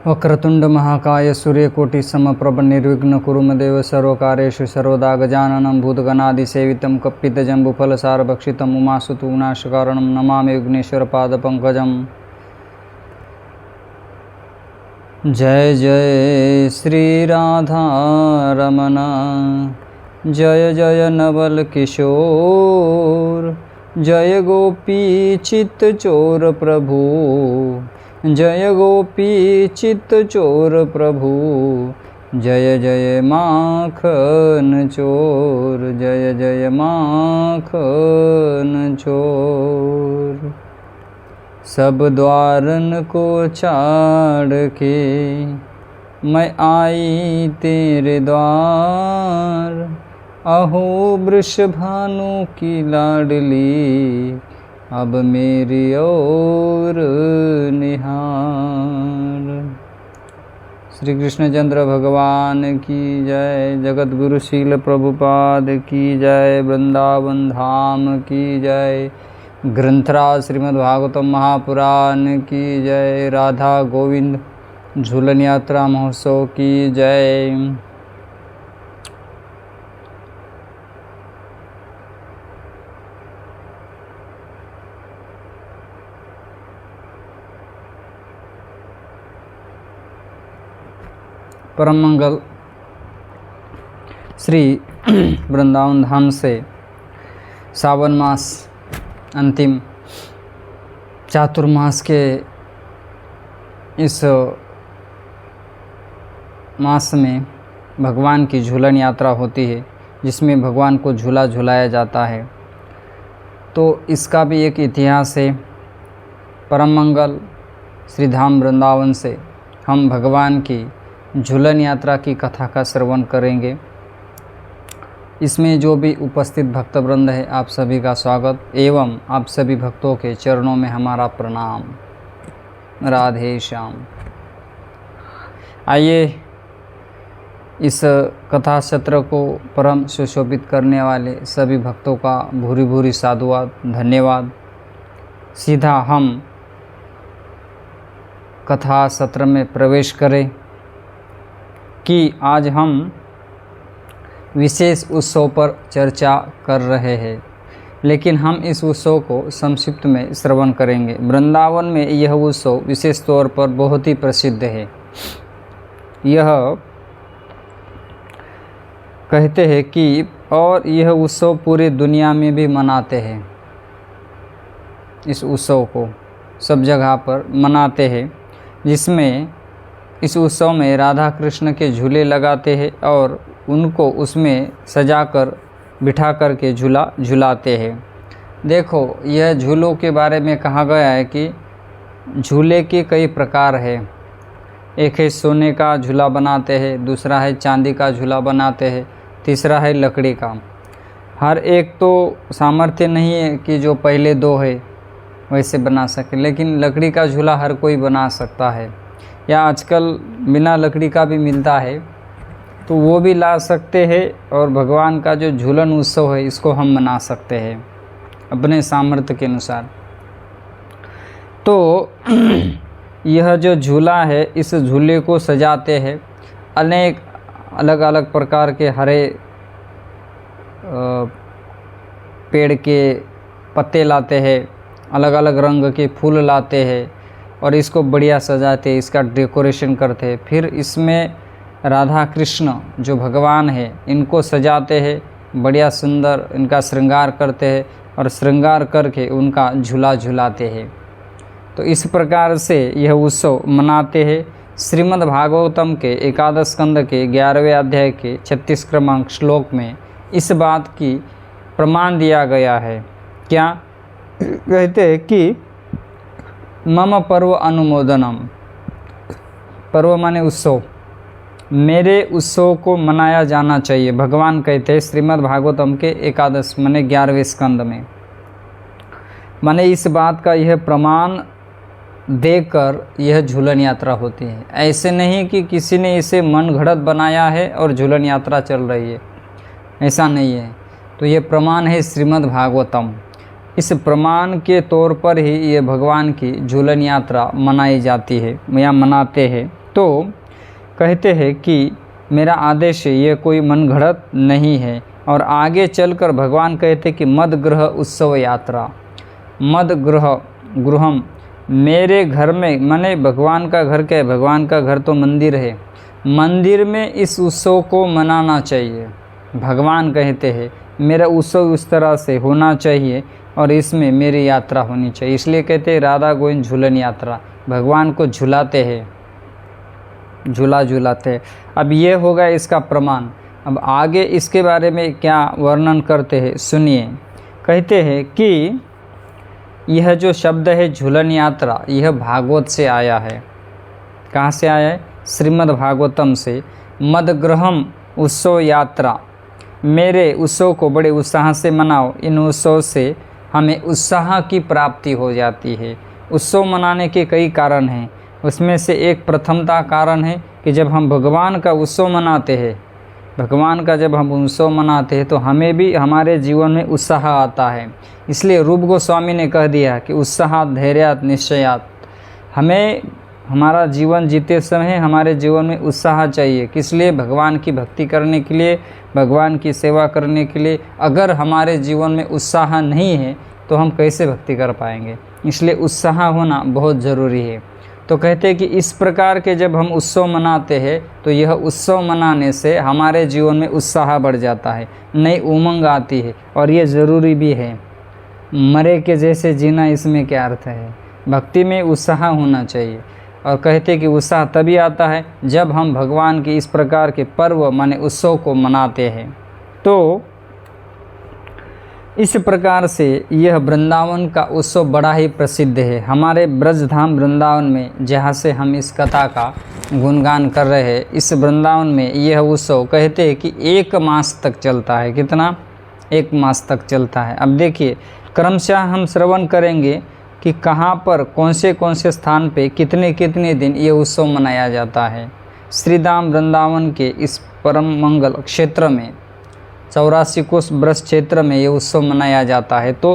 वक्रतुंड महाकाय सूर्यकोटि समप्रभ निर्विघ्न कुरु मे देव सर्वकार्येषु सर्वदा गजाननं भूतगणादिसेवितं कप्पितजम्बुफलसारभक्षितम् उमासुतं विनाशकारणं नमामि विघ्नेश्वरपादपङ्कजम्। जय जय श्री राधा रमण, जय जय नवल किशोर, जय गोपी चित्त चोर प्रभु, जय गोपी चित्त चोर प्रभु, जय जय माखन चोर, जय जय माखन चोर। सब द्वारन को छाड़ के मैं आई तेरे द्वार, अहो वृषभानु की लाडली अब मेरी ओर निहार। श्री कृष्णचंद्र भगवान की जय, जगत गुरु शील प्रभुपाद की जय, वृंदावन धाम की जय, ग्रंथराज श्रीमद्भागवतम महापुराण की जय, राधा गोविंद झूलन यात्रा महोत्सव की जय। परम मंगल श्री वृंदावन धाम से सावन मास अंतिम चातुर्मास के इस मास में भगवान की झूलन यात्रा होती है, जिसमें भगवान को झूला झुलाया जाता है। तो इसका भी एक इतिहास है। परम मंगल श्री धाम वृंदावन से हम भगवान की झूलन यात्रा की कथा का श्रवण करेंगे। इसमें जो भी उपस्थित भक्तवृंद है, आप सभी का स्वागत एवं आप सभी भक्तों के चरणों में हमारा प्रणाम। राधे श्याम। आइए इस कथा सत्र को परम सुशोभित करने वाले सभी भक्तों का भूरी भूरी साधुवाद, धन्यवाद। सीधा हम कथा सत्र में प्रवेश करें कि आज हम विशेष उत्सव पर चर्चा कर रहे हैं, लेकिन हम इस उत्सव को संक्षिप्त में श्रवण करेंगे। वृंदावन में यह उत्सव विशेष तौर पर बहुत ही प्रसिद्ध है। यह कहते हैं कि और यह उत्सव पूरी दुनिया में भी मनाते हैं। इस उत्सव को सब जगह पर मनाते हैं, जिसमें इस उत्सव में राधा कृष्ण के झूले लगाते हैं और उनको उसमें सजाकर बिठा कर के झूला झुलाते हैं। देखो, यह झूलों के बारे में कहा गया है कि झूले के कई प्रकार हैं। एक है सोने का झूला बनाते हैं, दूसरा है चांदी का झूला बनाते हैं, तीसरा है लकड़ी का। हर एक तो सामर्थ्य नहीं है कि जो पहले दो है वैसे बना सके, लेकिन लकड़ी का झूला हर कोई बना सकता है, या आजकल बिना लकड़ी का भी मिलता है तो वो भी ला सकते हैं। और भगवान का जो झूलन उत्सव है, इसको हम मना सकते हैं अपने सामर्थ्य के अनुसार। तो यह जो झूला है, इस झूले को सजाते हैं। अनेक अलग अलग प्रकार के हरे पेड़ के पत्ते लाते हैं, अलग अलग रंग के फूल लाते हैं और इसको बढ़िया सजाते हैं, इसका डेकोरेशन करते हैं। फिर इसमें राधा कृष्ण जो भगवान है, इनको सजाते हैं, बढ़िया सुंदर इनका श्रृंगार करते हैं और श्रृंगार करके उनका झूला झुलाते हैं। तो इस प्रकार से यह उत्सव मनाते हैं। श्रीमद् भागवतम के एकादश स्कंद के 11वें अध्याय के 36 क्रमांक श्लोक में इस बात की प्रमाण दिया गया है। क्या कहते हैं कि मम पर्व अनुमोदनम, पर्व माने उत्सव, मेरे उत्सव को मनाया जाना चाहिए। भगवान कहते हैं श्रीमद् भागवतम के एकादश माने 11वें स्कंद में। माने इस बात का यह प्रमाण देकर यह झूलन यात्रा होती है। ऐसे नहीं कि किसी ने इसे मन घड़त बनाया है और झूलन यात्रा चल रही है, ऐसा नहीं है। तो ये प्रमाण है श्रीमद् भागवतम। इस प्रमाण के तौर पर ही ये भगवान की झूलन यात्रा मनाई जाती है या मनाते हैं तो कहते हैं कि मेरा आदेश है, यह कोई मनगढ़ंत नहीं है। और आगे चलकर भगवान कहते कि मद गृह उत्सव यात्रा, मद गृहम, मेरे घर में, माने भगवान का घर क्या है, भगवान का घर तो मंदिर है, मंदिर में इस उत्सव को मनाना चाहिए। भगवान कहते हैं मेरा उत्सव उस तरह से होना चाहिए और इसमें मेरी यात्रा होनी चाहिए। इसलिए कहते हैं राधा गोविंद झूलन यात्रा, भगवान को झुलाते हैं, झूला झुलाते हैं। अब ये होगा इसका प्रमाण। अब आगे इसके बारे में क्या वर्णन करते हैं सुनिए। कहते हैं कि यह जो शब्द है झूलन यात्रा, यह भागवत से आया है। कहाँ से आया है? श्रीमद् भागवतम से। मदग्रहम उत्सव यात्रा, मेरे उत्सव को बड़े उत्साह से मनाओ, इन उत्सव से हमें उत्साह की प्राप्ति हो जाती है। उत्सव मनाने के कई कारण हैं, उसमें से एक प्रथमता कारण है कि जब हम भगवान का उत्सव मनाते हैं, भगवान का जब हम उत्सव मनाते हैं तो हमें भी हमारे जीवन में उत्साह आता है। इसलिए रूप गोस्वामी ने कह दिया कि उत्साहात धैर्यात निश्चयात, हमें हमारा जीवन जीते समय हमारे जीवन में उत्साह चाहिए। किस लिए? भगवान की भक्ति करने के लिए, भगवान की सेवा करने के लिए। अगर हमारे जीवन में उत्साह नहीं है तो हम कैसे भक्ति कर पाएंगे? इसलिए उत्साह होना बहुत ज़रूरी है। तो कहते हैं कि इस प्रकार के जब हम उत्सव मनाते हैं तो यह उत्सव मनाने से हमारे जीवन में उत्साह बढ़ जाता है, नई उमंग आती है, और ये ज़रूरी भी है। मरे के जैसे जीना, इसमें क्या अर्थ है? भक्ति में उत्साह होना चाहिए। और कहते हैं कि उत्साह तभी आता है जब हम भगवान की इस प्रकार के पर्व माने उत्सव को मनाते हैं। तो इस प्रकार से यह वृंदावन का उत्सव बड़ा ही प्रसिद्ध है। हमारे ब्रजधाम वृंदावन में, जहाँ से हम इस कथा का गुणगान कर रहे हैं, इस वृंदावन में यह उत्सव कहते हैं कि 1 मास तक चलता है। कितना? 1 मास तक चलता है। अब देखिए क्रमशः हम श्रवण करेंगे कि कहाँ पर कौन से स्थान पे कितने कितने दिन ये उत्सव मनाया जाता है। श्रीधाम वृंदावन के इस परम मंगल क्षेत्र में 84 कोस ब्रज क्षेत्र में ये उत्सव मनाया जाता है। तो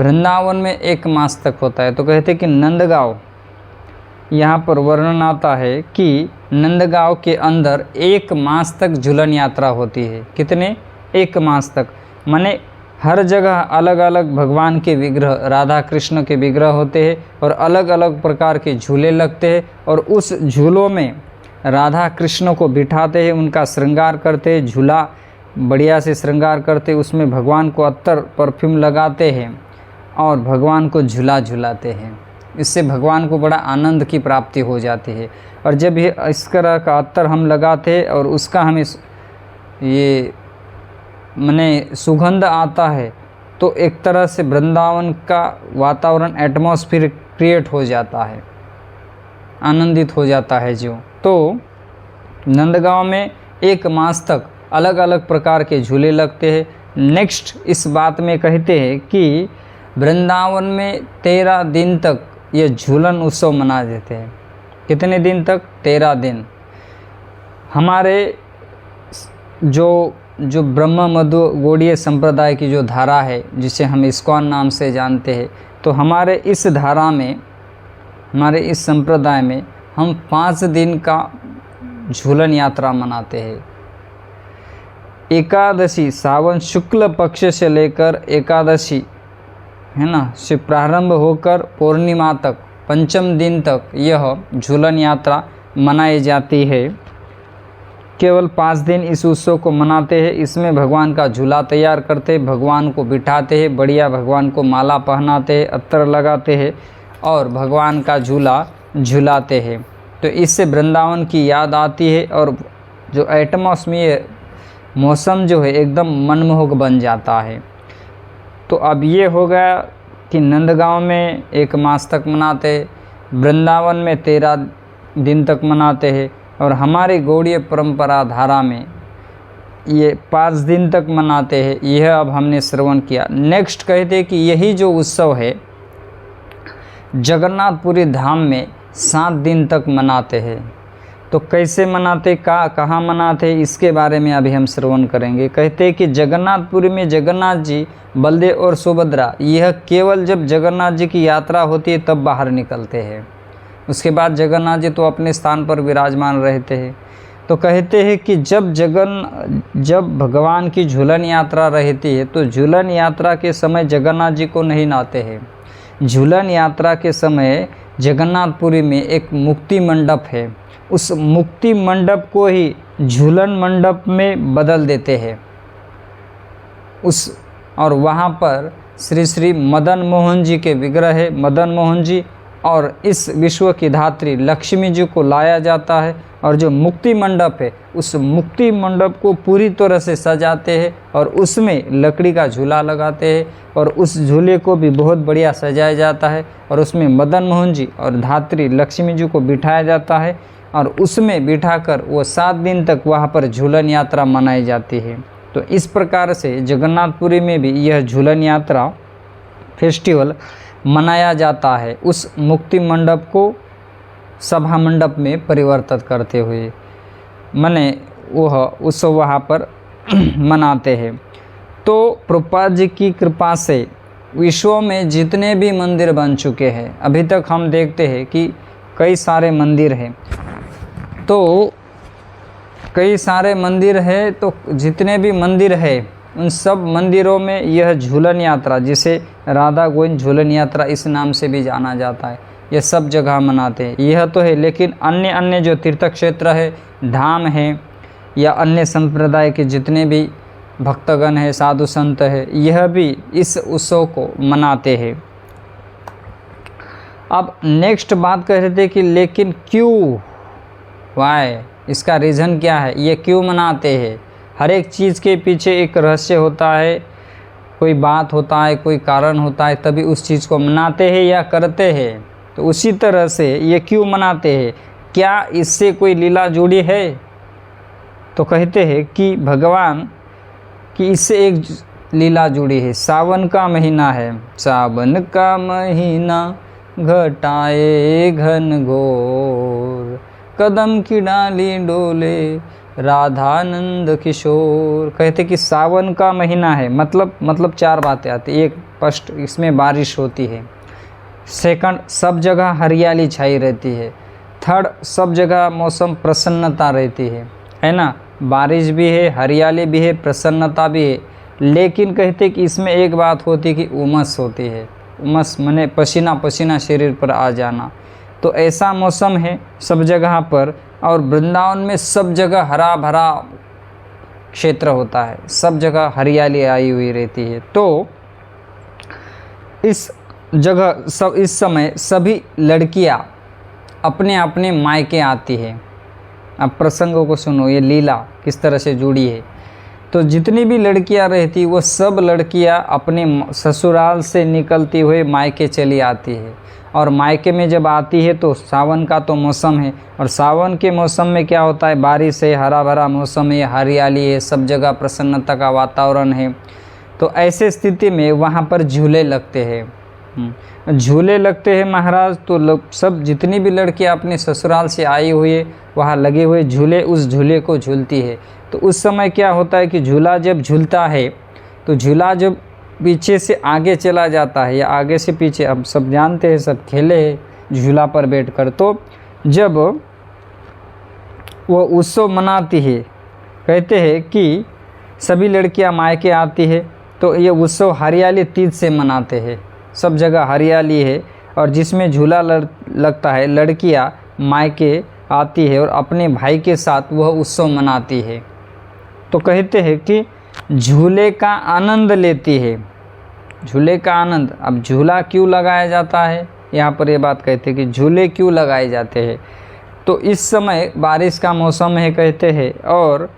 वृंदावन में 1 मास तक होता है। तो कहते हैं कि नंदगांव, यहाँ पर वर्णन आता है कि नंदगांव के अंदर 1 मास तक झूलन यात्रा होती है। कितने? 1 मास तक। माने हर जगह अलग अलग भगवान के विग्रह, राधा कृष्ण के विग्रह होते हैं और अलग अलग प्रकार के झूले लगते हैं, और उस झूलों में राधा कृष्ण को बिठाते हैं, उनका श्रृंगार करते हैं, झूला बढ़िया से श्रृंगार करते, उसमें भगवान को अत्तर परफ्यूम लगाते हैं और भगवान को झूला झुलाते हैं। इससे भगवान को बड़ा आनंद की प्राप्ति हो जाती है। और जब ये इस तरह का अत्तर हम लगाते हैं और उसका हमें ये माने सुगंध आता है, तो एक तरह से वृंदावन का वातावरण, एटमॉस्फेयर क्रिएट हो जाता है, आनंदित हो जाता है जो। तो नंदगांव में 1 मास तक अलग अलग प्रकार के झूले लगते हैं। नेक्स्ट इस बात में कहते हैं कि वृंदावन में 13 दिन तक ये झूलन उत्सव मना देते हैं। कितने दिन तक? 13 दिन। हमारे जो ब्रह्म मधु गौड़ीय संप्रदाय की जो धारा है, जिसे हम इस्कॉन नाम से जानते हैं, तो हमारे इस धारा में, हमारे इस संप्रदाय में हम 5 दिन का झूलन यात्रा मनाते हैं। एकादशी, सावन शुक्ल पक्ष से लेकर एकादशी है ना, से प्रारंभ होकर पूर्णिमा तक, 5म दिन तक यह झूलन यात्रा मनाई जाती है। केवल 5 दिन इस उत्सव को मनाते हैं। इसमें भगवान का झूला तैयार करते, भगवान को बिठाते हैं, बढ़िया भगवान को माला पहनाते हैं, अत्तर लगाते हैं और भगवान का झूला झुलाते हैं। तो इससे वृंदावन की याद आती है और जो एटमॉस्फियर, मौसम जो है एकदम मनमोहक बन जाता है। तो अब ये हो गया कि नंदगांव में 1 मास तक मनाते हैं, वृंदावन में 13 दिन तक मनाते हैं, और हमारी गौड़ीय परंपरा धारा में ये 5 दिन तक मनाते हैं। यह अब हमने श्रवण किया। नेक्स्ट कहते हैं कि यही जो उत्सव है जगन्नाथपुरी धाम में 7 दिन तक मनाते हैं। तो कैसे मनाते, कहाँ मनाते, इसके बारे में अभी हम श्रवण करेंगे। कहते हैं कि जगन्नाथपुरी में जगन्नाथ जी, बलदेव और सुभद्रा, यह केवल जब जगन्नाथ जी की यात्रा होती है तब बाहर निकलते हैं। उसके बाद जगन्नाथ जी तो अपने स्थान पर विराजमान रहते हैं। तो कहते हैं कि जब भगवान की झूलन यात्रा रहती है तो झूलन यात्रा के समय जगन्नाथ जी को नहीं लाते हैं। झूलन यात्रा के समय जगन्नाथपुरी में एक मुक्ति मंडप है, उस मुक्ति मंडप को ही झूलन मंडप में बदल देते हैं और वहाँ पर श्री श्री मदन मोहन जी के विग्रह है, मदन मोहन जी और इस विश्व की धात्री लक्ष्मी जी को लाया जाता है और जो मुक्ति मंडप है उस मुक्ति मंडप को पूरी तरह से सजाते हैं और उसमें लकड़ी का झूला लगाते हैं और उस झूले को भी बहुत बढ़िया सजाया जाता है और उसमें मदन मोहन जी और धात्री लक्ष्मी जी को बिठाया जाता है और उसमें बिठाकर वो 7 दिन तक वहाँ पर झूलन यात्रा मनाई जाती है। तो इस प्रकार से जगन्नाथपुरी में भी यह झूलन यात्रा फेस्टिवल मनाया जाता है, उस मुक्ति मंडप को सभा मंडप में परिवर्तित करते हुए माने वह उत्सव वहाँ पर मनाते हैं। तो प्रभुपाद जी की कृपा से विश्व में जितने भी मंदिर बन चुके हैं, अभी तक हम देखते हैं कि कई सारे मंदिर हैं, तो कई सारे मंदिर है, तो जितने भी मंदिर है उन सब मंदिरों में यह झूलन यात्रा, जिसे राधा गोविंद झूलन यात्रा इस नाम से भी जाना जाता है, यह सब जगह मनाते हैं। यह तो है, लेकिन अन्य अन्य जो तीर्थ क्षेत्र है, धाम है या अन्य संप्रदाय के जितने भी भक्तगण है, साधु संत है, यह भी इस उत्सव को मनाते हैं। अब नेक्स्ट बात कर रहे थे कि लेकिन क्यों, वाई, इसका रीज़न क्या है, ये क्यों मनाते हैं। हर एक चीज़ के पीछे एक रहस्य होता है, कोई बात होता है, कोई कारण होता है, तभी उस चीज़ को मनाते हैं या करते हैं। तो उसी तरह से ये क्यों मनाते हैं, क्या इससे कोई लीला जुड़ी है। तो कहते हैं कि भगवान की इससे एक लीला जुड़ी है। सावन का महीना है, सावन का महीना घटाए घन घोर, कदम की डाली डोले राधानंद किशोर। कहते कि सावन का महीना है, मतलब 4 बातें आती। एक, फर्स्ट, इसमें बारिश होती है। सेकंड, सब जगह हरियाली छाई रहती है। थर्ड, सब जगह मौसम प्रसन्नता रहती है ना। बारिश भी है, हरियाली भी है, प्रसन्नता भी है। लेकिन कहते कि इसमें एक बात होती है कि उमस होती है। उमस माने पसीना पसीना शरीर पर आ जाना। तो ऐसा मौसम है सब जगह पर, और वृंदावन में सब जगह हरा भरा क्षेत्र होता है, सब जगह हरियाली आई हुई रहती है। तो इस जगह इस समय सभी लड़कियां अपने अपने मायके आती है। अब प्रसंगों को सुनो, ये लीला किस तरह से जुड़ी है। तो जितनी भी लड़कियां रहती वो सब लड़कियां अपने ससुराल से निकलती हुए मायके चली आती है, और मायके में जब आती है तो सावन का तो मौसम है, और सावन के मौसम में क्या होता है, बारिश है, हरा भरा मौसम है, हरियाली है, सब जगह प्रसन्नता का वातावरण है। तो ऐसे स्थिति में वहाँ पर झूले लगते हैं। झूले लगते हैं महाराज। तो सब जितनी भी लड़कियाँ अपने ससुराल से आई हुई है वहाँ लगे हुए झूले, उस झूले को झूलती है। तो उस समय क्या होता है कि झूला जब झूलता है तो झूला जब पीछे से आगे चला जाता है या आगे से पीछे, अब सब जानते हैं, सब खेले हैं झूला पर बैठकर। तो जब वो उत्सव मनाती है, कहते हैं कि सभी लड़कियां मायके आती है, तो ये उत्सव हरियाली तीज से मनाते हैं। सब जगह हरियाली है और जिसमें झूला लगता है, लड़कियां मायके आती है और अपने भाई के साथ वह उत्सव मनाती है। तो कहते हैं कि झूले का आनंद लेती है। झूले का आनंद, अब झूला क्यों लगाया जाता है, यहाँ पर ये बात कहते हैं कि झूले क्यों लगाए जाते हैं। तो इस समय बारिश का मौसम है कहते हैं, और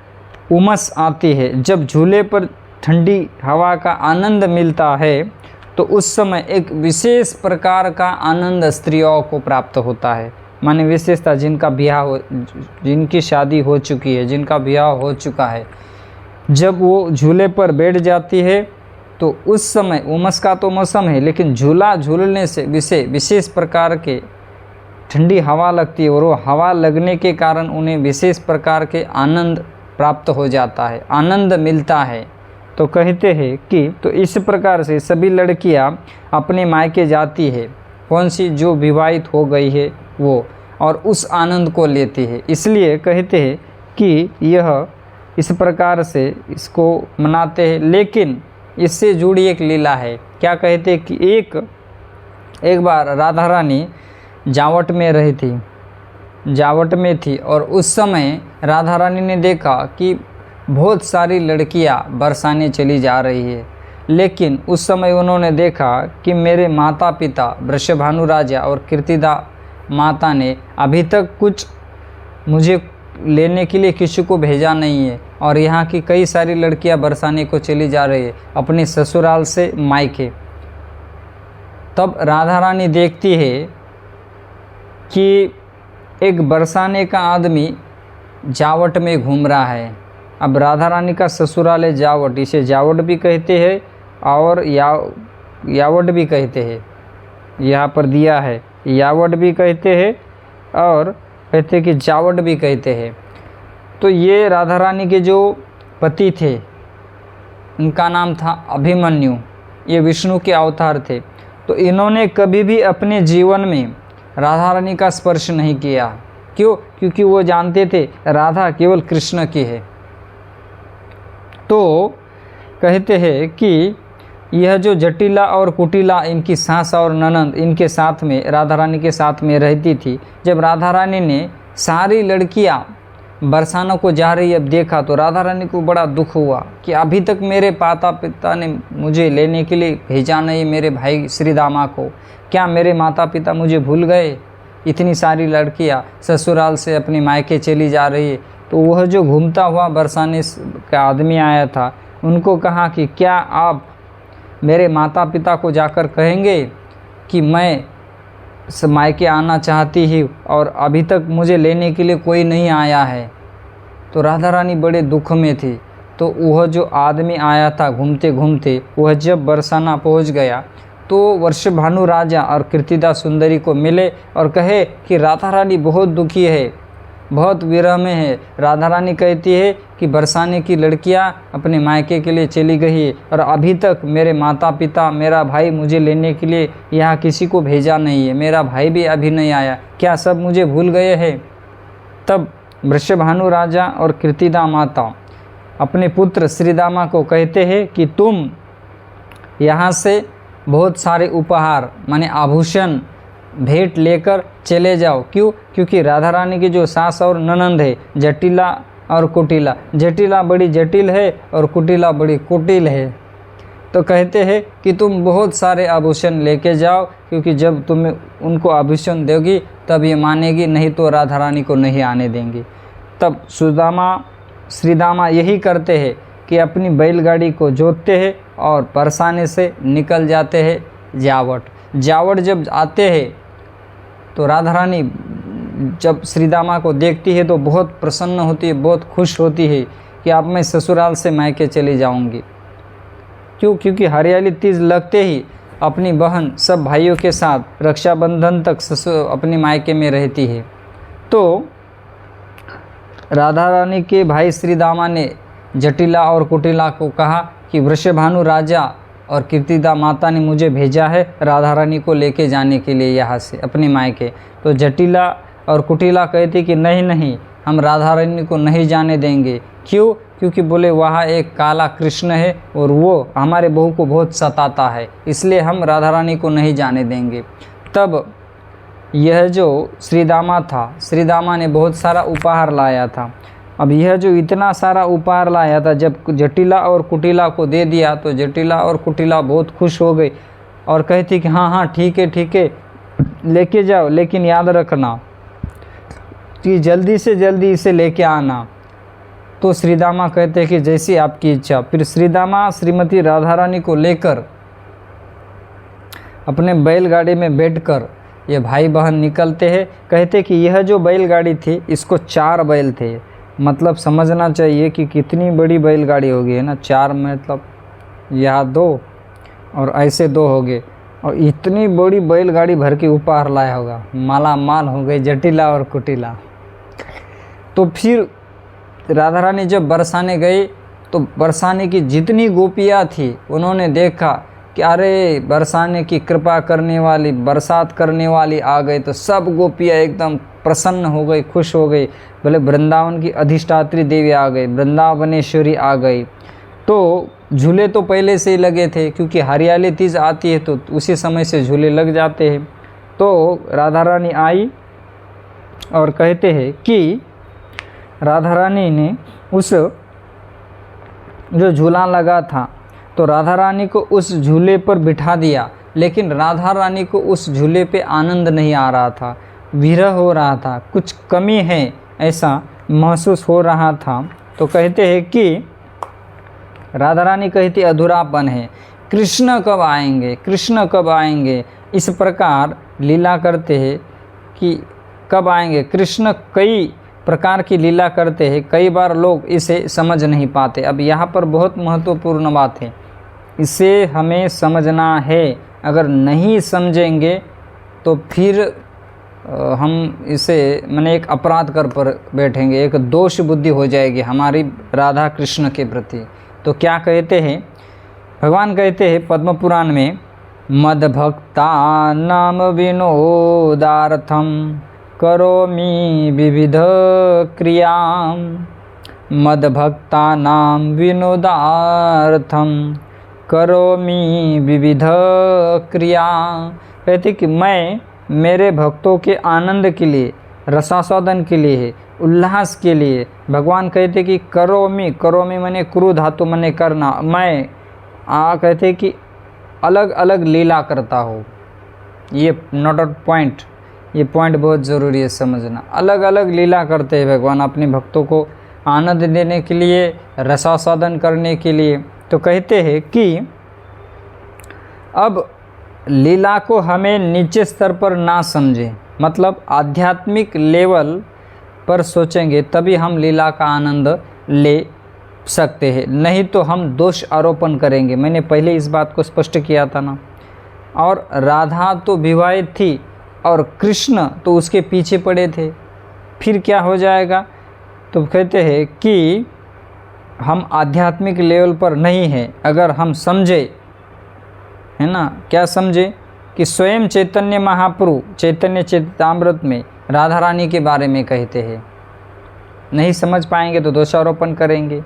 उमस आती है। जब झूले पर ठंडी हवा का आनंद मिलता है तो उस समय एक विशेष प्रकार का आनंद स्त्रियों को प्राप्त होता है। माने विशेषता, जिनकी शादी हो चुकी है, जिनका ब्याह हो चुका है, जब वो झूले पर बैठ जाती है तो उस समय उमस का तो मौसम है, लेकिन झूला झूलने से विशेष प्रकार के ठंडी हवा लगती है, और वो हवा लगने के कारण उन्हें विशेष प्रकार के आनंद प्राप्त हो जाता है, आनंद मिलता है। तो कहते हैं कि तो इस प्रकार से सभी लड़कियां अपने मायके जाती है। कौन सी, जो विवाहित हो गई है वो, और उस आनंद को लेती है। इसलिए कहते हैं कि यह इस प्रकार से इसको मनाते हैं। लेकिन इससे जुड़ी एक लीला है। क्या कहते हैं कि एक बार राधा रानी जावट में रही थी, जावट में थी, और उस समय राधा रानी ने देखा कि बहुत सारी लड़कियां बरसाने चली जा रही है। लेकिन उस समय उन्होंने देखा कि मेरे माता पिता वृषभानु राजा और कीर्तिदा माता ने अभी तक कुछ मुझे लेने के लिए किसी को भेजा नहीं है, और यहाँ की कई सारी लड़कियां बरसाने को चली जा रही है अपने ससुराल से मायके। तब राधा रानी देखती है कि एक बरसाने का आदमी जावट में घूम रहा है। अब राधा रानी का ससुराल है जावट, इसे जावट भी कहते हैं और यावट भी कहते हैं। यहाँ पर दिया है, यावट भी कहते हैं और कहते हैं कि जावट भी कहते हैं। तो ये राधा रानी के जो पति थे उनका नाम था अभिमन्यु, ये विष्णु के अवतार थे। तो इन्होंने कभी भी अपने जीवन में राधा रानी का स्पर्श नहीं किया। क्यों? क्योंकि वो जानते थे राधा केवल कृष्ण की है। तो कहते हैं कि यह जो जटिला और कुटिला इनकी सास और ननंद इनके साथ में राधा रानी के साथ में रहती थी। जब राधा रानी ने सारी लड़कियां बरसाना को जा रही अब देखा तो राधा रानी को बड़ा दुख हुआ कि अभी तक मेरे माता पिता ने मुझे लेने के लिए भेजा नहीं, मेरे भाई श्री दामा को। क्या मेरे माता पिता मुझे भूल गए? इतनी सारी लड़कियां ससुराल से अपनी मायके चली जा रही है। तो वह जो घूमता हुआ बरसाने का आदमी आया था, उनको कहा कि क्या आप मेरे माता पिता को जाकर कहेंगे कि मैं मायके आना चाहती हूँ और अभी तक मुझे लेने के लिए कोई नहीं आया है। तो राधा रानी बड़े दुख में थी। तो वह जो आदमी आया था घूमते घूमते, वह जब बरसाना पहुँच गया तो वृषभानु राजा और कीर्तिदा सुंदरी को मिले और कहे कि राधा रानी बहुत दुखी है, बहुत विरह में है। राधा रानी कहती है कि बरसाने की लड़कियां अपने मायके के लिए चली गई है और अभी तक मेरे माता पिता, मेरा भाई मुझे लेने के लिए यहाँ किसी को भेजा नहीं है, मेरा भाई भी अभी नहीं आया, क्या सब मुझे भूल गए हैं? तब वृषभानु राजा और कीर्तिदा माता अपने पुत्र श्रीदामा को कहते हैं कि तुम यहाँ से बहुत सारे उपहार माने आभूषण भेंट लेकर चले जाओ। क्यों? क्योंकि राधा रानी की जो सास और ननंद है जटिला और कुटिला, जटिला बड़ी जटिल है और कुटिला बड़ी कुटिल है। तो कहते हैं कि तुम बहुत सारे आभूषण लेके जाओ, क्योंकि जब तुम उनको आभूषण दोगी तब ये मानेगी, नहीं तो राधा रानी को नहीं आने देंगी। तब श्रीदामा यही करते हैं कि अपनी बैलगाड़ी को जोतते हैं और बरसाने से निकल जाते हैं जावट जब आते हैं तो राधा रानी जब श्रीदामा को देखती है तो बहुत प्रसन्न होती है, बहुत खुश होती है कि अब मैं ससुराल से मायके चली जाऊंगी। क्यों? क्योंकि हरियाली तीज लगते ही अपनी बहन सब भाइयों के साथ रक्षाबंधन तक अपने मायके में रहती है। तो राधा रानी के भाई श्रीदामा ने जटिला और कुटिला को कहा कि वृषभानु राजा और कीर्तिदा माता ने मुझे भेजा है राधा रानी को लेके जाने के लिए यहाँ से अपने मायके। तो जटिला और कुटिला कहती कि नहीं नहीं, हम राधा रानी को नहीं जाने देंगे। क्यों? क्योंकि बोले वहाँ एक काला कृष्ण है और वो हमारे बहू को बहुत सताता है, इसलिए हम राधा रानी को नहीं जाने देंगे। तब यह जो श्रीदामा था, श्रीदामा ने बहुत सारा उपहार लाया था। अब यह जो इतना सारा उपहार लाया था, जब जटिला और कुटिला को दे दिया तो जटिला और कुटिला बहुत खुश हो गई और कहती कि हाँ हाँ ठीक है लेके जाओ, लेकिन याद रखना कि जल्दी से जल्दी इसे लेके आना। तो श्रीदामा कहते हैं कि जैसी आपकी इच्छा। फिर श्रीदामा श्रीमती राधा रानी को लेकर अपने बैलगाड़ी में बैठकर ये भाई बहन निकलते हैं। कहते कि यह जो बैलगाड़ी थी इसको 4 बैल थे, मतलब समझना चाहिए कि कितनी बड़ी बैलगाड़ी होगी, है ना। 4 मतलब यहाँ 2 और ऐसे 2 हो गए, और इतनी बड़ी बैलगाड़ी भर के उपहार लाया होगा, माला माल हो गए जटिला और कुटिला। तो फिर राधा रानी जब बरसाने गई तो बरसाने की जितनी गोपियाँ थी उन्होंने देखा कि अरे बरसाने की कृपा करने वाली, बरसात करने वाली आ गई, तो सब गोपियाँ एकदम प्रसन्न हो गई, खुश हो गई। बोले वृंदावन की अधिष्ठात्री देवी आ गई, वृंदावनेश्वरी आ गई। तो झूले तो पहले से ही लगे थे, क्योंकि हरियाली तीज आती है तो उसी समय से झूले लग जाते हैं। तो राधा रानी आई और कहते हैं कि राधा रानी ने उस जो झूला लगा था तो राधा रानी को उस झूले पर बिठा दिया, लेकिन राधा रानी को उस झूले पे आनंद नहीं आ रहा था, विरह हो रहा था, कुछ कमी है ऐसा महसूस हो रहा था। तो कहते हैं कि राधा रानी कहती अधूरापन है, कृष्ण कब आएंगे, कृष्ण कब आएंगे, इस प्रकार लीला करते हैं कि कब आएंगे कृष्ण। कई प्रकार की लीला करते हैं, कई बार लोग इसे समझ नहीं पाते। अब यहाँ पर बहुत महत्वपूर्ण बात है, इसे हमें समझना है। अगर नहीं समझेंगे तो फिर हम इसे माने एक अपराध कर पर बैठेंगे, एक दोष बुद्धि हो जाएगी हमारी राधा कृष्ण के प्रति। तो क्या कहते हैं भगवान, कहते हैं पद्म पुराण में, मद्भक्ता नाम विनोदार्थम करोमि विविध क्रियां, मद्भक्ता नाम विनोदार्थम करोमि विविध क्रिया। कहते कि मैं मेरे भक्तों के आनंद के लिए, रसास्वादन के लिए, उल्लास के लिए, भगवान कहते कि करोमि, करोमि माने क्रू धातु माने करना, मैं कहते कि अलग अलग लीला करता हूँ। ये नोट आउट पॉइंट, ये पॉइंट बहुत ज़रूरी है समझना। अलग अलग लीला करते हैं भगवान अपने भक्तों को आनंद देने के लिए, रसास्वादन करने के लिए। तो कहते हैं कि अब लीला को हमें नीचे स्तर पर ना समझें, मतलब आध्यात्मिक लेवल पर सोचेंगे तभी हम लीला का आनंद ले सकते हैं, नहीं तो हम दोष आरोपण करेंगे। मैंने पहले इस बात को स्पष्ट किया था ना। और राधा तो विवाहित थी और कृष्ण तो उसके पीछे पड़े थे, फिर क्या हो जाएगा। तो कहते हैं कि हम आध्यात्मिक लेवल पर नहीं हैं। अगर हम समझे, है ना, क्या समझे कि स्वयं चैतन्य महाप्रभु चैतन्य चैतामृत में राधा रानी के बारे में कहते हैं, नहीं समझ पाएंगे तो दोषारोपण करेंगे।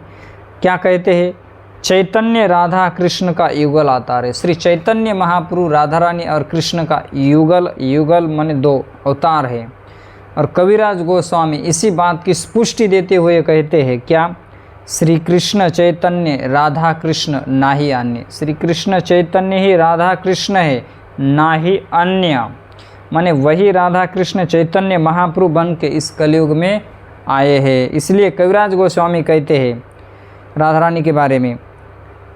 क्या कहते हैं, चैतन्य राधा कृष्ण का युगल अवतार है। श्री चैतन्य महाप्रभु राधा रानी और कृष्ण का युगल, युगल माने दो अवतार है। और कविराज गोस्वामी इसी बात की पुष्टि देते हुए कहते हैं, क्या, श्री कृष्ण चैतन्य राधा कृष्ण ना ही अन्य। श्री कृष्ण चैतन्य ही राधा कृष्ण है, ना ही अन्य। माने वही राधा कृष्ण चैतन्य महाप्रभु बन के इस कलयुग में आए हैं। इसलिए कविराज गोस्वामी कहते हैं राधा रानी के बारे में,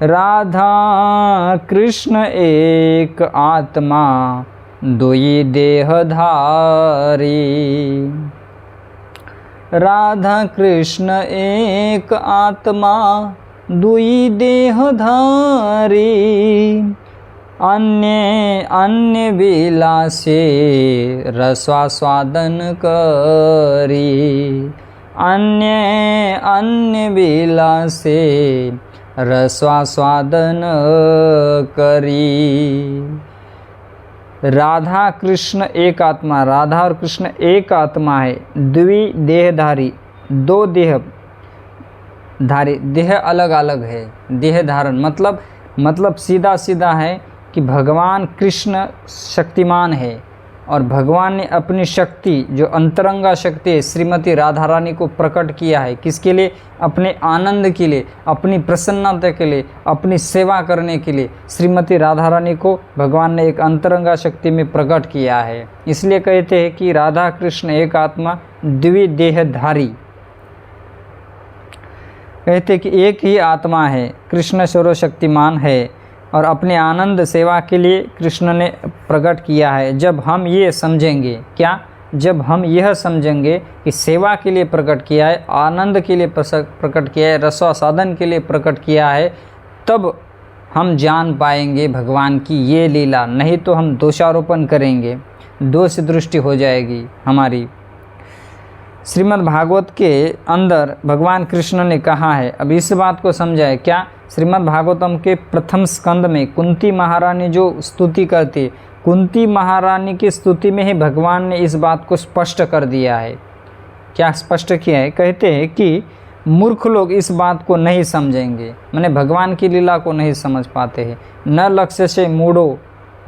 राधा कृष्ण एक आत्मा दुई देहधारी। राधा कृष्ण एक आत्मा दुई देहधारी, अन्य अन्य विलासे रसास्वादन करी। अन्य अन्य विलासे रसास्वादन करी। राधा कृष्ण एक आत्मा, राधा और कृष्ण एक आत्मा है। द्वि देहधारी, दो देह धारी, देह अलग अलग है। देह धारण मतलब सीधा सीधा है कि भगवान कृष्ण शक्तिमान है और भगवान ने अपनी शक्ति, जो अंतरंगा शक्ति है, श्रीमती राधा रानी को प्रकट किया है। किसके लिए? अपने आनंद के लिए, अपनी प्रसन्नता के लिए, अपनी सेवा करने के लिए श्रीमती राधा रानी को भगवान ने एक अंतरंगा शक्ति में प्रकट किया है। इसलिए कहते हैं कि राधा कृष्ण एक आत्मा द्विदेहधारी। कहते हैं कि एक ही आत्मा है, कृष्ण सर्वशक्तिमान है और अपने आनंद सेवा के लिए कृष्ण ने प्रकट किया है। जब हम ये समझेंगे, क्या, जब हम यह समझेंगे कि सेवा के लिए प्रकट किया है, आनंद के लिए प्रकट किया है, रसास्वादन के लिए प्रकट किया है, तब हम जान पाएंगे भगवान की ये लीला। नहीं तो हम दोषारोपण करेंगे, दोष दृष्टि हो जाएगी हमारी। श्रीमद् भागवत के अंदर भगवान कृष्ण ने कहा है। अब इस बात को समझाए क्या, श्रीमद् भागवतम के प्रथम स्कंद में कुंती महारानी जो स्तुति करती, कुंती महारानी की स्तुति में ही भगवान ने इस बात को स्पष्ट कर दिया है। क्या स्पष्ट किया है? कहते हैं कि मूर्ख लोग इस बात को नहीं समझेंगे, माने भगवान की लीला को नहीं समझ पाते हैं। न लक्ष्य से मूढ़ो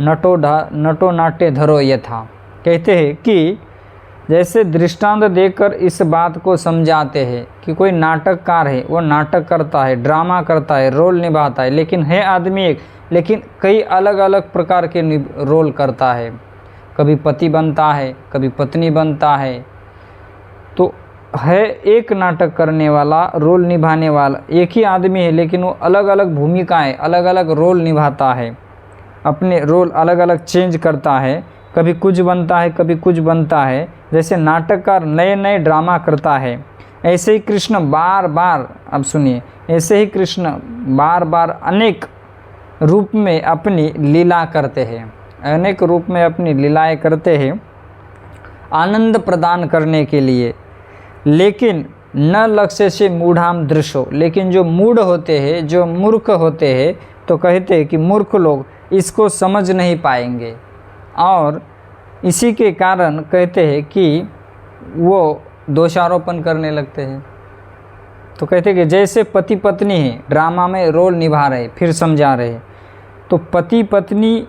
नटो नाट्य धरो यथा। कहते हैं कि जैसे दृष्टांत देकर इस बात को समझाते हैं कि कोई नाटककार है, वो नाटक करता है, ड्रामा करता है, रोल निभाता है, लेकिन है आदमी एक, लेकिन कई अलग अलग प्रकार के रोल करता है। कभी पति बनता है, कभी पत्नी बनता है। तो है एक नाटक करने वाला, रोल निभाने वाला एक ही आदमी है, लेकिन वो अलग अलग भूमिकाएं, अलग अलग रोल निभाता है, अपने रोल अलग अलग चेंज करता है। कभी कुछ बनता है, कभी कुछ बनता है। जैसे नाटककार नए नए ड्रामा करता है, ऐसे ही कृष्ण बार बार, अब सुनिए, ऐसे ही कृष्ण बार बार अनेक रूप में अपनी लीला करते हैं, अनेक रूप में अपनी लीलाएं करते हैं आनंद प्रदान करने के लिए। लेकिन न लक्ष्य से मूढ़ाम दृश्यो, लेकिन जो मूढ़ होते हैं, जो मूर्ख होते हैं, तो कहते हैं कि मूर्ख लोग इसको समझ नहीं पाएंगे, और इसी के कारण कहते हैं कि वो दोषारोपण करने लगते हैं। तो कहते हैं कि जैसे पति पत्नी है, ड्रामा में रोल निभा रहे, फिर समझा रहे, तो पति पत्नी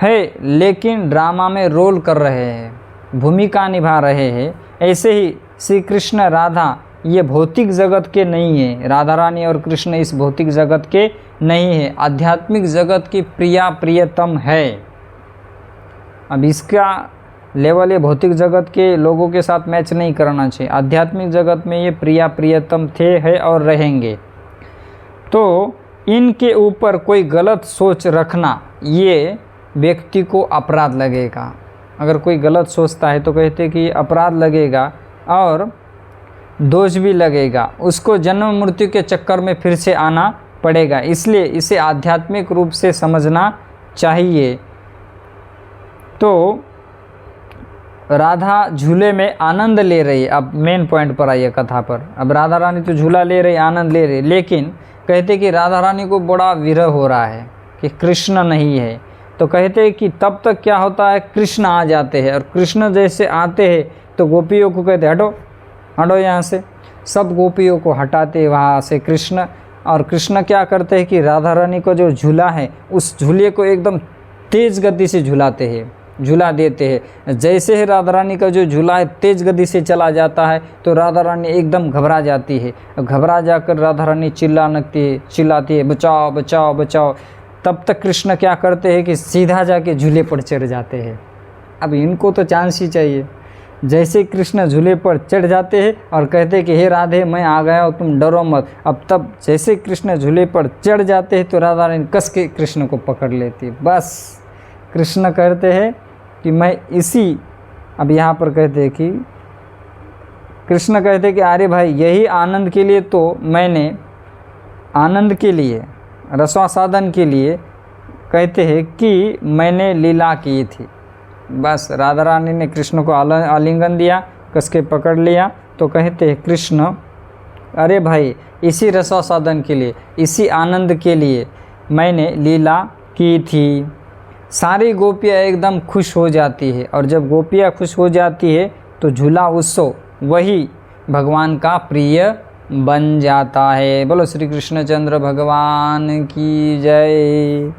है लेकिन ड्रामा में रोल कर रहे हैं, भूमिका निभा रहे हैं। ऐसे ही श्री कृष्ण राधा ये भौतिक जगत के नहीं है, राधा रानी और कृष्ण इस भौतिक जगत के नहीं है, आध्यात्मिक जगत की प्रिया प्रियतम है। अब इसका लेवल ये भौतिक जगत के लोगों के साथ मैच नहीं करना चाहिए, आध्यात्मिक जगत में ये प्रिया प्रियतम थे, है और रहेंगे। तो इनके ऊपर कोई गलत सोच रखना ये व्यक्ति को अपराध लगेगा। अगर कोई गलत सोचता है तो कहते कि अपराध लगेगा और दोष भी लगेगा, उसको जन्म मृत्यु के चक्कर में फिर से आना पड़ेगा। इसलिए इसे आध्यात्मिक रूप से समझना चाहिए। तो राधा झूले में आनंद ले रही है। अब मेन पॉइंट पर आइए कथा पर। अब राधा रानी तो झूला ले रही, आनंद ले रही, लेकिन कहते कि राधा रानी को बड़ा विरह हो रहा है कि कृष्ण नहीं है। तो कहते हैं कि तब तक क्या होता है, कृष्ण आ जाते हैं, और कृष्ण जैसे आते हैं तो गोपियों को कहते हटो हटो यहाँ से। सब गोपियों को हटाते वहाँ से कृष्ण, और कृष्ण क्या करते हैं कि राधा रानी को जो झूला है उस झूले को एकदम तेज़ गति से झुलाते हैं, झूला देते हैं। जैसे ही राधा रानी का जो झूला है तेज़ गति से चला जाता है तो राधा रानी एकदम घबरा जाती है। घबरा जाकर राधा रानी चिल्लाती है बचाओ बचाओ बचाओ। तब तक कृष्ण क्या करते हैं कि सीधा जाके झूले पर चढ़ जाते हैं। अब इनको तो चांस ही चाहिए। जैसे कृष्ण झूले पर चढ़ जाते हैं और कहते हैं कि हे राधे मैं आ गया हूँ, तुम डरो मत। अब तब जैसे कृष्ण झूले पर चढ़ जाते हैं तो राधा रानी कस के कृष्ण को पकड़ लेती है। बस कृष्ण कहते हैं कि मैं इसी, अब यहाँ पर कहते हैं कि कृष्ण कहते हैं कि अरे भाई यही आनंद के लिए तो मैंने, आनंद के लिए, रसास्वादन के लिए कहते हैं कि मैंने लीला की थी। बस राधा रानी ने कृष्ण को आलिंगन दिया, कस के पकड़ लिया। तो कहते हैं कृष्ण अरे भाई इसी रसास्वादन के लिए, इसी आनंद के लिए मैंने लीला की थी। सारी गोपियाँ एकदम खुश हो जाती है, और जब गोपियाँ खुश हो जाती है तो झूला उत्सव वही भगवान का प्रिय बन जाता है। बोलो श्री कृष्णचंद्र भगवान की जय।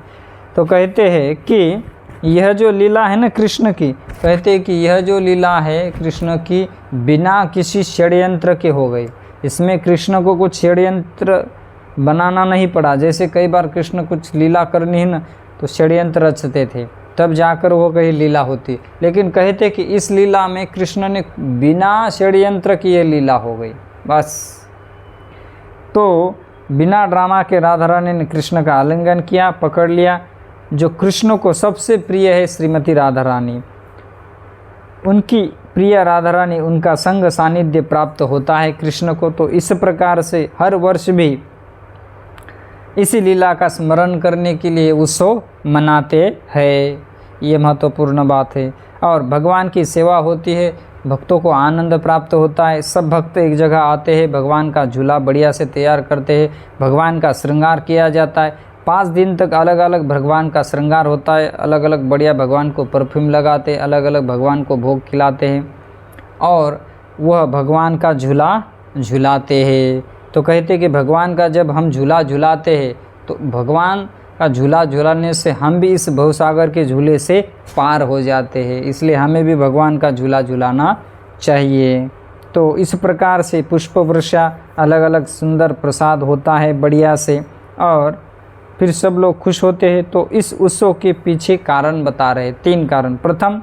तो कहते हैं कि यह जो लीला है ना कृष्ण की, कहते हैं कि यह जो लीला है कृष्ण की बिना किसी षड्यंत्र के हो गई। इसमें कृष्ण को कुछ षड्यंत्र बनाना नहीं पड़ा। जैसे कई बार कृष्ण कुछ लीला करनी है ना तो षड्यंत्र रचते थे, तब जाकर वो कहीं लीला होती। लेकिन कहते कि इस लीला में कृष्ण ने बिना षड्यंत्र किए लीला हो गई। बस तो बिना ड्रामा के राधा रानी ने कृष्ण का आलिंगन किया, पकड़ लिया। जो कृष्ण को सबसे प्रिय है श्रीमती राधा रानी, उनकी प्रिय राधा रानी, उनका संग सानिध्य प्राप्त होता है कृष्ण को। तो इस प्रकार से हर वर्ष भी इसी लीला का स्मरण करने के लिए उत्सव मनाते हैं। ये महत्वपूर्ण बात है। और भगवान की सेवा होती है भक्तों को आनंद प्राप्त होता है। सब भक्त एक जगह आते हैं, भगवान का झूला बढ़िया से तैयार करते हैं, भगवान का श्रृंगार किया जाता है। 5 दिन तक अलग अलग भगवान का श्रृंगार होता है, अलग अलग बढ़िया भगवान को परफ्यूम लगाते हैं, अलग अलग भगवान को भोग खिलाते हैं और वह भगवान का झूला झुलाते हैं। तो कहते कि भगवान का जब हम झूला झुलाते हैं तो भगवान का झूला झुलाने से हम भी इस भवसागर के झूले से पार हो जाते हैं, इसलिए हमें भी भगवान का झूला झुलाना चाहिए। तो इस प्रकार से पुष्प वर्षा, अलग अलग सुंदर प्रसाद होता है बढ़िया से, और फिर सब लोग खुश होते हैं। तो इस उत्सव के पीछे कारण बता रहे, 3 कारण। प्रथम,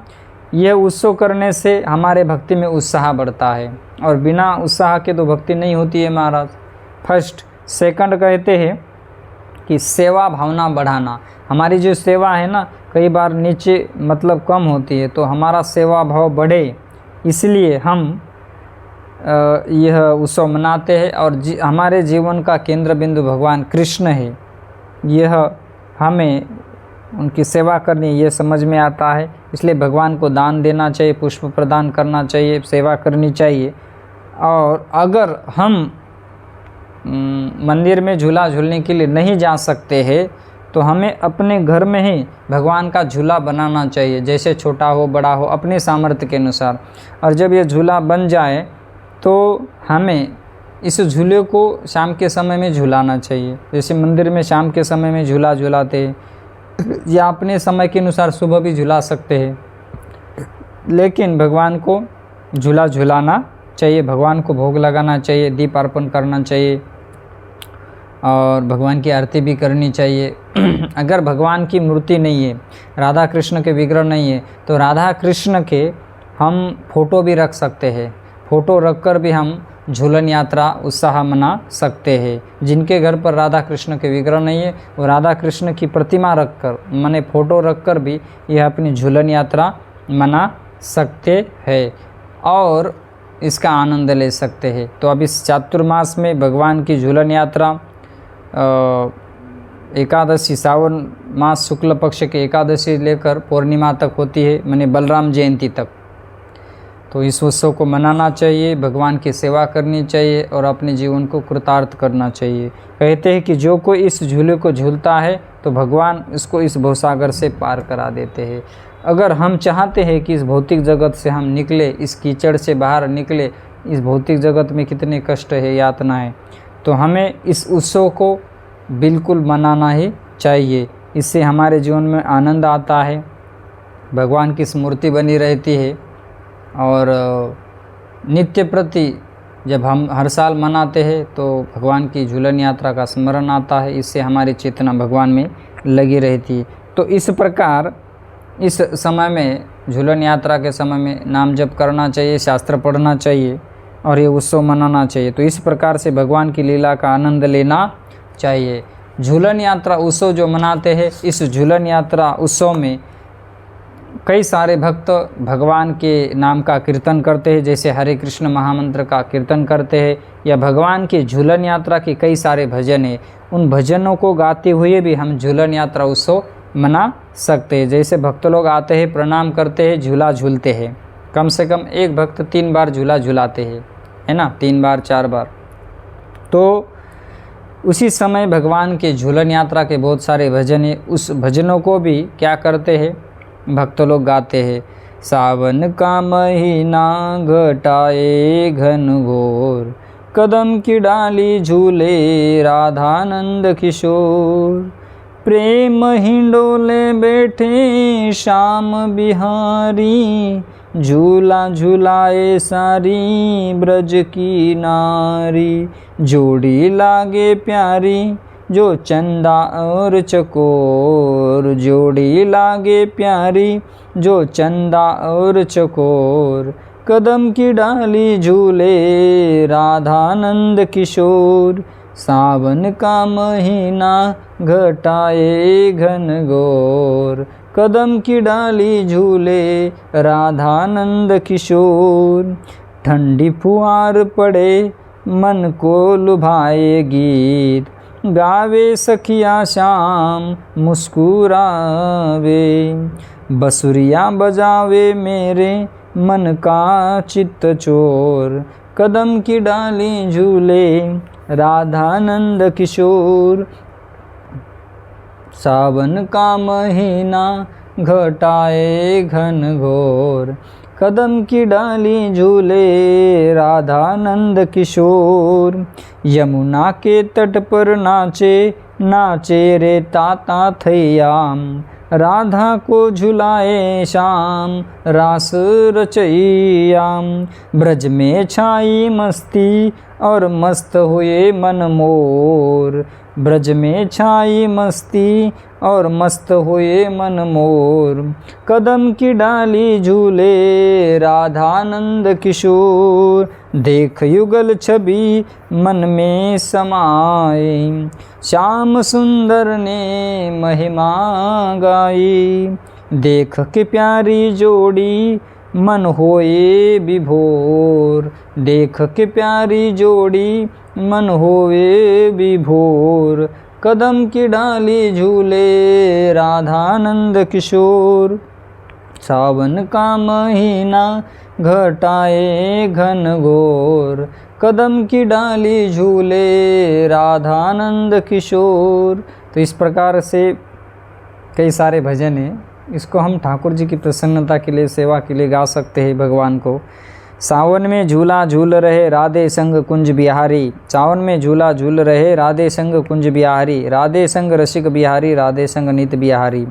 यह उत्सव करने से हमारे भक्ति में उत्साह बढ़ता है, और बिना उत्साह के तो भक्ति नहीं होती है महाराज। फर्स्ट। सेकंड कहते हैं कि सेवा भावना बढ़ाना। हमारी जो सेवा है ना, कई बार नीचे मतलब कम होती है, तो हमारा सेवा भाव बढ़े, इसलिए हम यह उत्सव मनाते हैं। और हमारे जीवन का केंद्र बिंदु भगवान कृष्ण है, यह हमें उनकी सेवा करनी, ये समझ में आता है। इसलिए भगवान को दान देना चाहिए, पुष्प प्रदान करना चाहिए, सेवा करनी चाहिए। और अगर हम मंदिर में झूला झूलने के लिए नहीं जा सकते हैं तो हमें अपने घर में ही भगवान का झूला बनाना चाहिए, जैसे छोटा हो बड़ा हो अपने सामर्थ्य के अनुसार। और जब ये झूला बन जाए तो हमें इस झूले को शाम के समय में झूलाना चाहिए, जैसे मंदिर में शाम के समय में झूला झूलाते हैं, या अपने समय के अनुसार सुबह भी झूला सकते हैं, लेकिन भगवान को झूला झूलाना चाहिए, भगवान को भोग लगाना चाहिए, दीप अर्पण करना चाहिए और भगवान की आरती भी करनी चाहिए। अगर भगवान की मूर्ति नहीं है, राधा कृष्ण के विग्रह नहीं है, तो राधा कृष्ण के हम फ़ोटो भी रख सकते हैं, फ़ोटो रखकर भी हम झूलन यात्रा उत्साह मना सकते हैं। जिनके घर पर राधा कृष्ण के विग्रह नहीं है, वो राधा कृष्ण की प्रतिमा रखकर, माने फ़ोटो रखकर भी यह अपनी झूलन यात्रा मना सकते हैं और इसका आनंद ले सकते हैं। तो अब इस चातुर्मास में भगवान की झूलन यात्रा एकादशी, सावन मास शुक्ल पक्ष के एकादशी लेकर पूर्णिमा तक होती है, माने बलराम जयंती तक। तो इस उत्सव को मनाना चाहिए, भगवान की सेवा करनी चाहिए और अपने जीवन को कृतार्थ करना चाहिए। कहते हैं कि जो कोई इस झूले को झूलता है तो भगवान इसको इस भवसागर से पार करा देते हैं। अगर हम चाहते हैं कि इस भौतिक जगत से हम निकले, इस कीचड़ से बाहर निकले, इस भौतिक जगत में कितने कष्ट है, यातना है, तो हमें इस उत्सव को बिल्कुल मनाना ही चाहिए। इससे हमारे जीवन में आनंद आता है, भगवान की स्मृति बनी रहती है और नित्य प्रति जब हम हर साल मनाते हैं तो भगवान की झूलन यात्रा का स्मरण आता है, इससे हमारी चेतना भगवान में लगी रहती है। तो इस प्रकार इस समय में, झूलन यात्रा के समय में नाम जप करना चाहिए, शास्त्र पढ़ना चाहिए और ये उत्सव मनाना चाहिए। तो इस प्रकार से भगवान की लीला का आनंद लेना चाहिए। झूलन यात्रा उत्सव जो मनाते हैं, इस झूलन यात्रा उत्सव में कई सारे भक्त भगवान के नाम का कीर्तन करते हैं, जैसे हरे कृष्ण महामंत्र का कीर्तन करते हैं, या भगवान की झूलन यात्रा के कई सारे भजन हैं, उन भजनों को गाते हुए भी हम झूलन यात्रा उत्सव मना सकते हैं। जैसे भक्त लोग आते हैं, प्रणाम करते हैं, झूला झूलते हैं, कम से कम एक भक्त 3 बार झूला झूलाते हैं, है ना, 3 बार 4 बार। तो उसी समय भगवान के झूलन यात्रा के बहुत सारे भजन हैं, उस भजनों को भी क्या करते हैं, भक्त लोग गाते हैं। सावन का महीना घटाए घन घोर, कदम की डाली झूले राधानंद किशोर, प्रेम हिंडोले बैठे श्याम बिहारी, झूला झूलाए सारी ब्रज की नारी, जोड़ी लागे प्यारी जो चंदा और चकोर, जोड़ी लागे प्यारी जो चंदा और चकोर, कदम की डाली झूले राधानंद किशोर, सावन का महीना घटाए घन घोर, कदम की डाली झूले राधानंद किशोर, ठंडी फुहार पड़े मन को लुभाए गीत, गावे सखिया शाम मुस्कुरावे, बसुरिया बजावे मेरे मन का चित्त चोर, कदम की डाली झूले राधानंद किशोर। सावन का महीना घटाए घन घोर, कदम की डाली झूले राधानंद किशोर। यमुना के तट पर नाचे नाचे रे ताता थैया, राधा को झुलाए श्याम रास रचैया। ब्रज में छाई मस्ती और मस्त हुए मन मोर, ब्रज में छाई मस्ती और मस्त हुए मन मोर। कदम की डाली झूले राधानंद किशोर, देख युगल छवि मन में समाई, श्याम सुंदर ने महिमा गाई। देख के प्यारी जोड़ी मन होए विभोर, देख के प्यारी जोड़ी मन होए विभोर। कदम की डाली झूले राधानंद किशोर। सावन का महीना घटाए घन घोर, कदम की डाली झूले राधानंद किशोर। तो इस प्रकार से कई सारे भजन हैं, इसको हम ठाकुर जी की प्रसन्नता के लिए, सेवा के लिए गा सकते हैं भगवान को। सावन में झूला झूल रहे राधे संग कुंज बिहारी, सावन में झूला झूल रहे राधे संग कुंज बिहारी, राधे संग रसिक बिहारी, राधे संग नित बिहारी।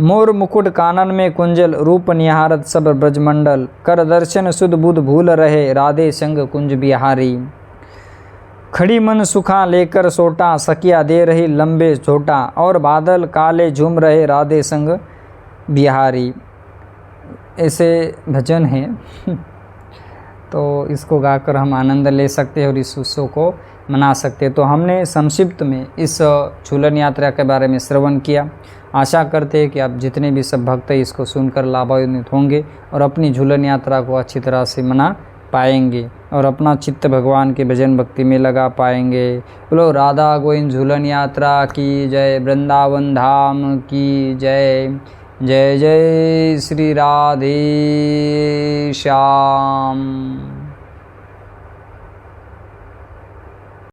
मोर मुकुट कानन में कुंजल, रूप निहारत सब ब्रजमंडल, कर दर्शन सुध बुध भूल रहे राधे संग कुंज बिहारी। खड़ी मन सुखा लेकर सोटा, सकिया दे रही लंबे झोटा, और बादल काले झूम रहे राधे संग बिहारी। ऐसे भजन हैं तो इसको गाकर हम आनंद ले सकते हैं और इस उत्सव को मना सकते हैं। तो हमने संक्षिप्त में इस झूलन यात्रा के बारे में श्रवण किया। आशा करते हैं कि आप जितने भी सब भक्त हैं इसको सुनकर लाभान्वित होंगे और अपनी झूलन यात्रा को अच्छी तरह से मना पाएंगे और अपना चित्त भगवान के भजन भक्ति में लगा पाएंगे। बोलो राधा गोविंद झूलन यात्रा की जय, वृंदावन धाम की जय। जय जय श्री राधे श्याम।